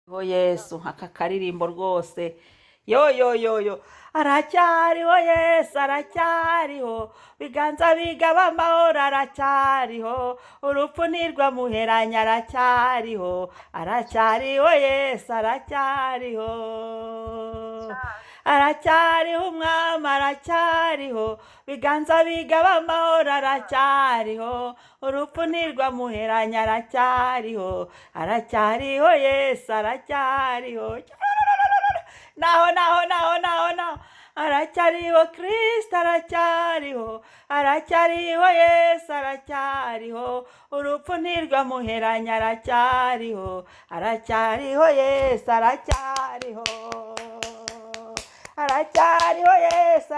Yesu aka karirimbo rwose yo aracyariho Yesu aracyariho biganza bigaba amahoro aracyariho urupfu ntirwamuheranya aracyariho Yesu aracyariho umwami aracyariho biganza bigaba amahoro aracyariho urupfu ntirwamuheranya aracyariho Yesu aracyariho naho aracyariho Kristo aracyariho Yesu aracyariho urupfu ntirwamuheranya aracyariho Yesu aracyariho Yesu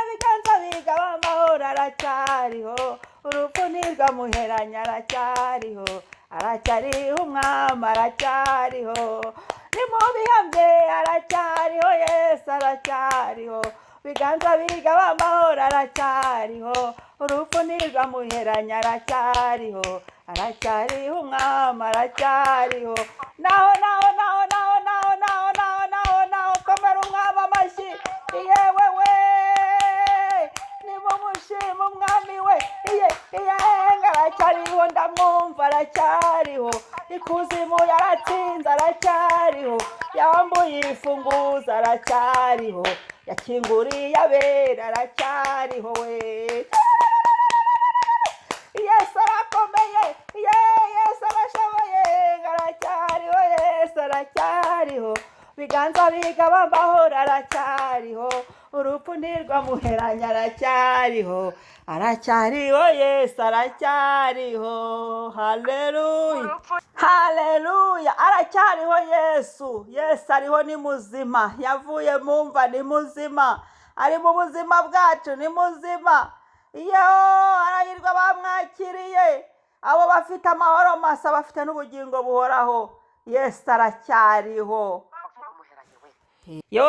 biganza bigaba amahoro aracyariho urupfu ntirwamuheranya aracyariho umwami aracyariho nimubihambye aracyariho Yesu aracyariho biganza bigaba amahoro aracyariho urupfu ntirwamuheranya aracyariho umwami aracyariho naho komera umwami amashyi yewe nimumushima umwami we aracyariho ndamwumva aracyariho ikuzimu yaratsinze aracyariho yambuye imfunguzo aracyariho yakinguriye abera aracyariho we Yesu arakomeye Yesu arashoboye aracyariho biganza bigaba amahoro aracyariho urupfu ntirwamuheranya aracyariho Yesu aracyariho haleluya aracyariho Yesu ariho ni muzima yavuye mu mva ni muzima ari mu buzima bwacu ni muzima iyo arahirwa bamwakiriye abo bafite amahoro masa bafite n'ubugingo buhoraho Yesu aracyariho yo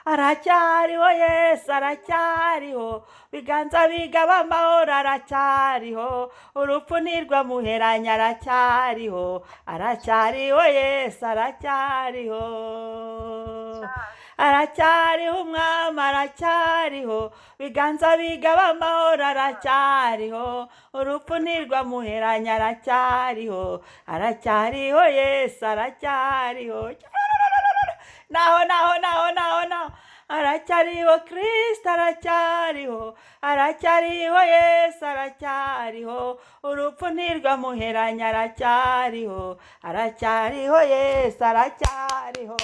aracyariho Yesu aracyariho biganza bigaba amahoro aracyariho urupfu ntirwamuheranya aracyariho Yesu aracyariho umwami aracyariho biganza bigaba amahoro aracyariho urupfu ntirwamuheranya aracyariho Yesu aracyariho naho aracyariho Kristo aracyariho Yesu aracyariho urupfu ntirwamuheranya aracyariho Yesu aracyariho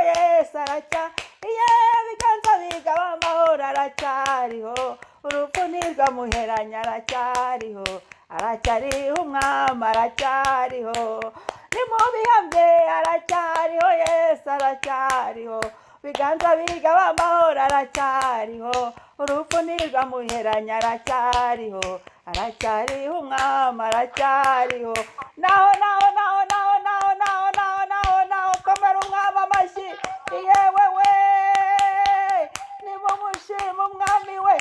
Yesu biganza bigaba amahoro aracyariho urupfu ntirwamuheranya aracyariho umwami aracyariho nimubihambye aracyariho Yesu aracyariho biganza bigaba amahoro aracyariho urupfu ntirwamuheranya aracyariho umwami aracyariho naho komera umwami amashyi yewe nimumushima umwami we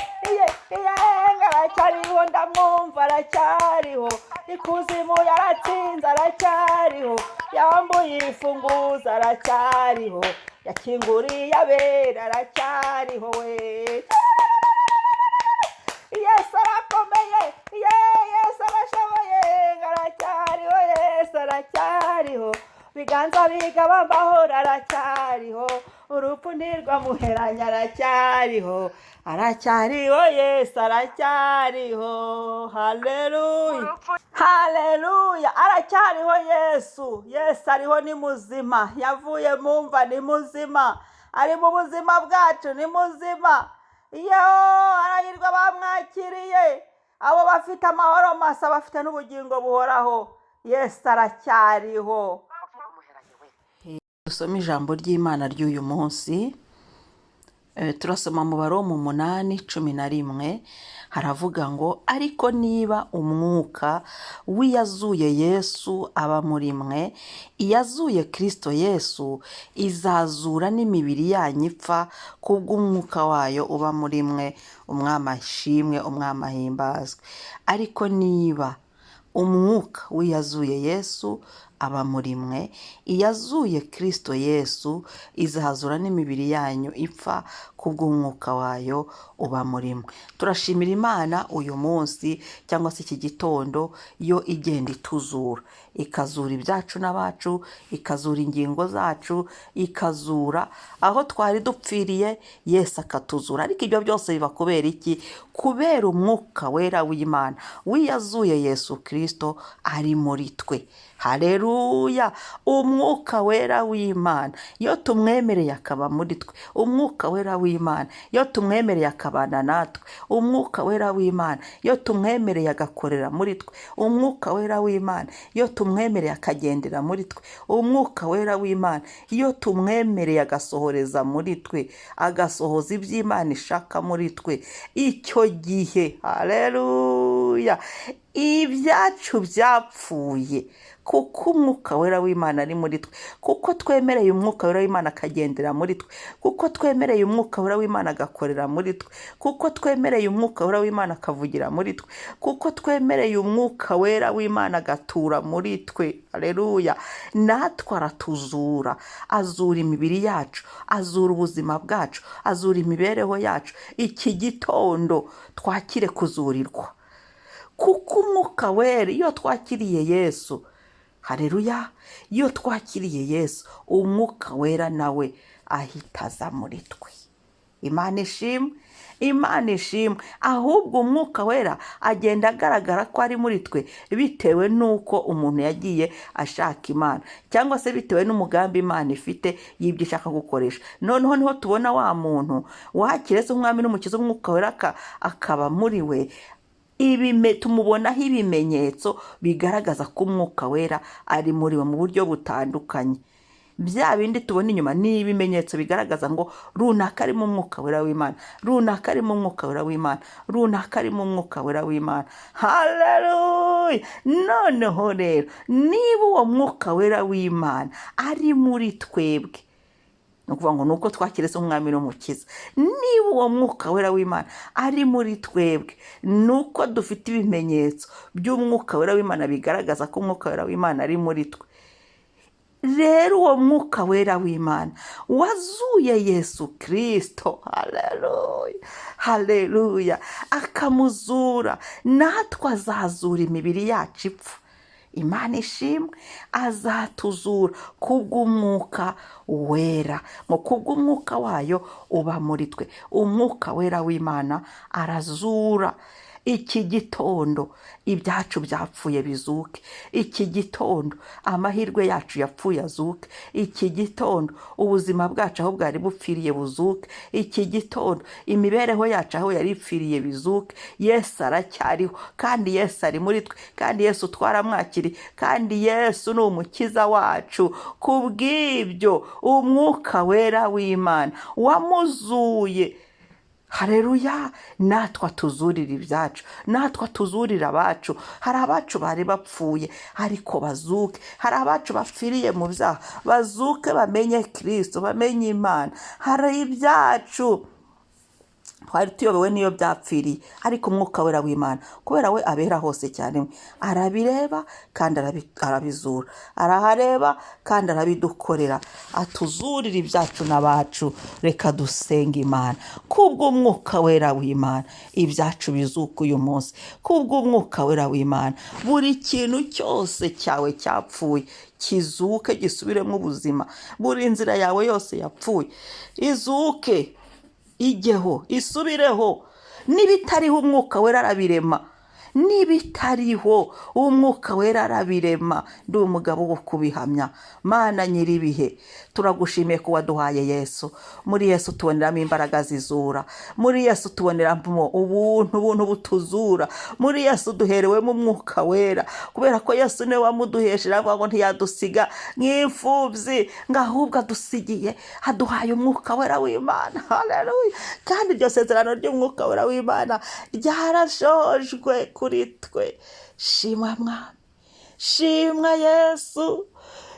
aracyariho ndamwumva aracyariho ikuzimu yaratsinze aracyariho yambuye imfunguzo aracyariho yakinguriye abera aracyariho we Yesu arakomeye Yesu arashoboye Yesu aracyariho biganza bigaba amahoro aracyariho urupfu ntirwamuheranya aracyariho Yesu aracyariho haleluya aracyariho Yesu ariho ni muzima yavuye mu mva ni muzima ari mu buzima bwacu ni muzima iyo arahirwa bamwakiriye abo bafite amahoro masa bafite n'ubugingo buhoraho Yesu aracyariho dusoma ijambo ry'Imana ry'uyu munsi turasoma mu Baroma 8:11 haravuga ngo ariko niba umwuka w'iyazuye Yesu aba muri mwe iyazuye Kristo Yesu izazura n'imibiri yanyu ipfa kubw'umwuka wayo uba muri mwe umwami ashimwe umwami ahimbazwe ariko niba umwuka w'iyazuye Yesu aba muri mwe, iyazuye Kristo Yesu izahazura n'imibiri yanyu ipfa kubw'umwuka wayo uba muri mwe. Turashimira Imana uyu munsi cyangwa se iki gitondo yo igenda ituzura, ikazura ibyacu n'abacu, ikazura ingingo zacu, ikazura aho twari dupfiriye, Yesu akatuzura. Ariko ibyo byose biba kubera iki? Kubera umwuka wera w'Imana wiyazuye Yesu Kristo ari muri twe. Haleluya! Umwuka wera w'Imana iyo tumwemereye akaba muri twe, umwuka wera w'Imana iyo tumwemereye akabana natwe, umwuka wera w'Imana iyo tumwemereye agakorera muri twe, umwuka wera w'Imana iyo tumwemereye akagendera muri twe, umwuka wera w'Imana iyo tumwemereye agasohoreza muri twe, agasohoza iby'Imana ishaka muri twe, icyo gihe haleluya ibyacu byapfuye, kuko umwuka wera w'Imana ari muri twe, kuko twemereye umwuka wera w'Imana akagendera muri twe, kuko twemereye umwuka wera w'Imana agakorera muri twe, kuko twemereye umwuka wera w'Imana akavugira muri twe, kuko twemereye umwuka wera w'Imana agatura muri twe. Haleluya! Natwe aratuzura, azura imibiri yacu, azura ubuzima bwacu, azura imibereho yacu. Iki gitondo twakire kuzurirwa, kuko umwuka wera iyo twakiriye Yesu, haleluya, iyo twakiriye Yesu, umwuka wera nawe ahita aza muri twe. Imana ishimwe, Imana ishimwe. Ahubwo umwuka wera agenda agaragara ko ari muri twe bitewe n'uko umuntu yagiye ashaka Imana, cyangwa se bitewe n'umugambi Imana ifite y'ibyo ishaka gukoresha. Noneho niho tubona wa muntu wakiriye umwami n'umukiza, umwuka wera akaba muri we, tumubonaho ibimenyetso bigaragaza ko umwuka wera ari muri we mu buryo butandukanye. Bya bindi tubona inyuma ni ibimenyetso bigaragaza ngo runaka ari mu mwuka wera w'Imana, runaka ari mu mwuka wera w'Imana, runaka ari mu mwuka wera w'Imana. Haleluya! Noneho rero niba uwo mwuka wera w'Imana ari muri twebwe, ni ukuvuga ngo nuko twakiriye umwami n'umukiza, niba uwo mwuka wera w'Imana ari muri twebwe, nuko dufite ibimenyetso by'umwuka wera w'Imana bigaragaza ko umwuka wera w'Imana ari muri twe. Rero uwo mwuka wera w'Imana wazuye Yesu Kristo, haleluya, haleluya, akamuzura, natwe azazura imibiri yacu ipfa. Imana ishimwe, azatuzura kubw'umwuka wera, ngo kubw'umwuka wayo uba muri twe. Umwuka wera w'Imana arazura. Iki gitondo ibyacu byapfuye bizuke, iki gitondo amahirwe yacu yapfuye azuke, iki gitondo ubuzima bwacu aho bwari bupfiriye buzuke, iki gitondo imibereho yacu aho yari ipfiriye bizuke. Yesu aracyariho, kandi Yesu ari muri twe, kandi Yesu twaramwakiriye, kandi Yesu ni umukiza wacu. Kubw'ibyo umwuka wera w'Imana wamuzuye, haleluya, natwe atuzurira ibyacu, natwe atuzurira abacu. Hari abacu bari bapfuye ariko bazuke, hari abacu bapfiriye mu byaha bazuke, bamenye Kristo, bamenye Imana. Hari ibyacu twari tuyobewe n'iyo byapfiriye, ariko umwuka wera w'Imana kubera we abera hose cyane, arabireba kandi arabizura, arahareba kandi arabidukorera, atuzurira ibyacu n'abacu. Reka dusenga Imana. Kubw'umwuka wera w'Imana ibyacu bizuka uyu munsi, kubw'umwuka wera w'Imana buri kintu cyose cyawe cyapfuye kizuke, gisubiremo ubuzima. Buri nzira yawe yose yapfuye izuke, ijyeho, isubireho. N'ibitariho umwuka wera arabirema, n'ibitariho umwuka wera arabirema. Ndi umugabo wo kubihamya. Mana nyiribihe, turagushimiye ko waduhaye Yesu. Muri Yesu tuboneramo imbaraga zizura, muri Yesu tuboneramo ubuntu butuzura, muri Yesu duherewemo umwuka wera, kubera ko Yesu niwe wamuduhesheje, avuga ngo ntiyadusiga nk'imfubyi, ngo ahubwo adusigiye, aduhaye umwuka wera w'Imana. Haleluya! Kandi iryo sezerano ry'umwuka wera w'Imana ryarashojwe kuri twe. Shimwa Mwami, shimwa Yesu,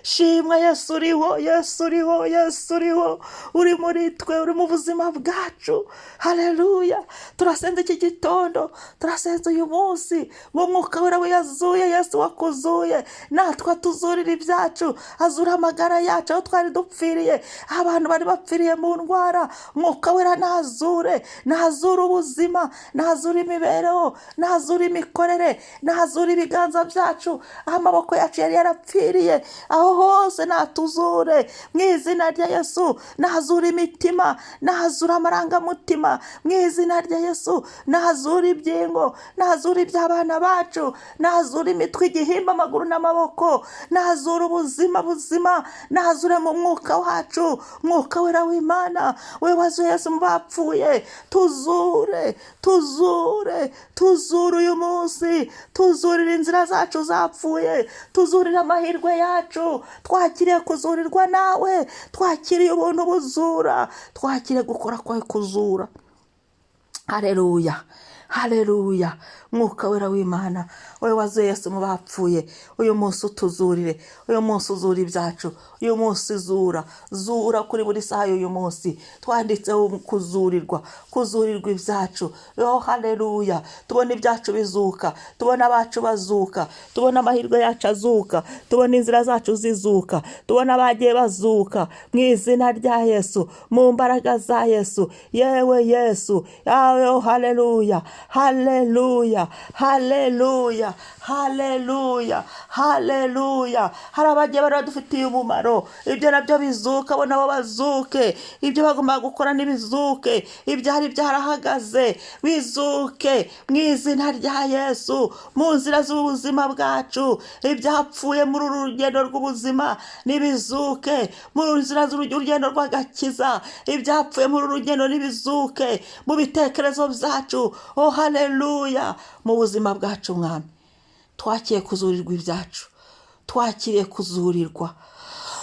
shimwa Yesu uriho, Yesu uriho, Yesu uriho, uri muri twe, uri mu buzima bwacu. Haleluya. Turasenze iki gitondo, turasenze uyu munsi ngo Umwuka wera yazuye, Yesu wakuzuye, natwe tuzurira ibyacu, azura amagara yacu aho twari dupfiriye, abantu bari bapfiriye mu ndwara. Umwuka wera nazure, nazura ubuzima, nazura imibereho, nazura imikorere, nazura ibiganza byacu, aho amaboko yacu yari yarapfiriye, aho hose natuzure mu izina rya Yesu. Nazura imitima, nazura amarangamutima mu izina rya Yesu. Nazura ibyingo, nazura iby'abana bacu, nazura imitwe, igihimba, amaguru n'amaboko, nazura ubuzima buzima, nazura mu mwuka wacu. Mwuka wera w'Imana, we wazuye Yesu mu bapfuye, tuzure, tuzure, tuzure uyu munsi, tuzurira inzira zacu zapfuye, tuzurira amahirwe yacu. Twakiriye kuzurirwa nawe, twakiriye ubuntu buzura, twakiriye gukora kwawe kuzura. Haleluya, haleluya. Mwuka wera w'Imana, we wazuye Yesu mu bapfuye, uyu munsi utuzurire, uyu munsi uzura ibyacu, uyu munsi zura kuri buri saha y'uyu munsi. Twanditseho kuzurirwa, kuzurirwa ibyacu. Haleluya. Tubona ibyacu bizuka, tubona abacu bazuka, tubona amahirwe yacu azuka, tubona inzira zacu zizuka, tubona abagiye bazuka mu izina rya Yesu, mu mbaraga za Yesu. Yewe Yesu, yawe. Haleluya, haleluya, haleluya, haleluya, haleluya. Hari abagiye bari badufitiye umumaro, ibyo nabyo bizuka, bo nabo bazuke. Ibyo bagomba gukora n'ibizuke, ibyari byarahagaze bizuke mu izina rya Yesu. Mu nzira z'ubuzima bwacu, ibyapfuye muri uru rugendo rw'ubuzima nibizuke. Mu nzira z'urugendo rw'agakiza, ibyapfuye muri uru rugendo nibizuke. Mu bitekerezo byacu, haleluya. Mu buzima bwacu mwami, twakiriye kuzurirwa ibyacu, twakiriye kuzurirwa.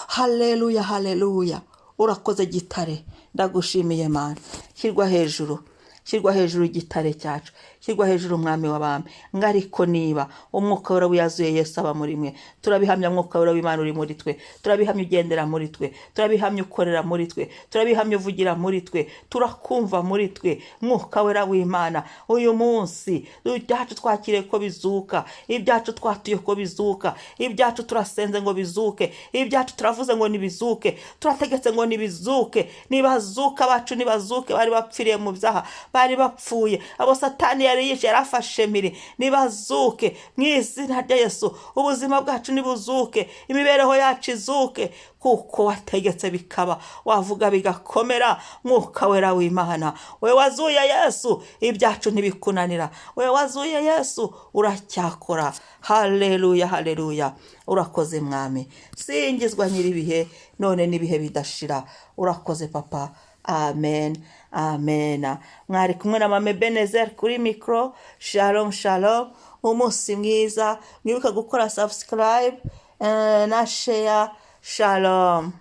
Haleluya, haleluya. Urakoze gitare, ndagushimiye Mana. Shyirwa hejuru, shyirwa hejuru igitare cyacu, shyirwa hejuru umwami w'abami. Ngariko niba Umwuka wera yazuye Yesu aba muri mwe, turabihamya Umwuka wera w'Imana uri muri twe, turabihamya ugendera muri twe, turabihamya ukorera muri twe, turabihamya uvugira muri twe, turakumva muri twe. Umwuka wera w'Imana, uyu munsi ibyacu twakiriye ko bizuka, ibyacu twatuye ko bizuka, ibyacu turasenze ngo bizuke, ibyacu turavuze ngo nibizuke, turategetse ngo nibizuke. Nibazuka bacu, nibazuke bari bapfiriye mu byaha, bari bapfuye, abo Satani yari yishe yarafashe miri, nibazuke mu izina rya Yesu. Ubuzima bwacu nibuzuke, imibereho yacu izuke, kuko wategetse bikaba, wavuga bigakomera. Mwuka wera w'Imana, we wazuye Yesu, ibyacu ntibikunanira. We wazuye Yesu, uracyakora. Haleluya, haleluya. Urakoze mwami, singizwa nyiribihe none n'ibihe bidashira. Urakoze papa. Amen, amen. Mwari kumwe na Mama Ebenezer kuri mikro. Shalom, shalom. Umunsi mwiza. Mwibuka gukora subscribe na share. Shalom.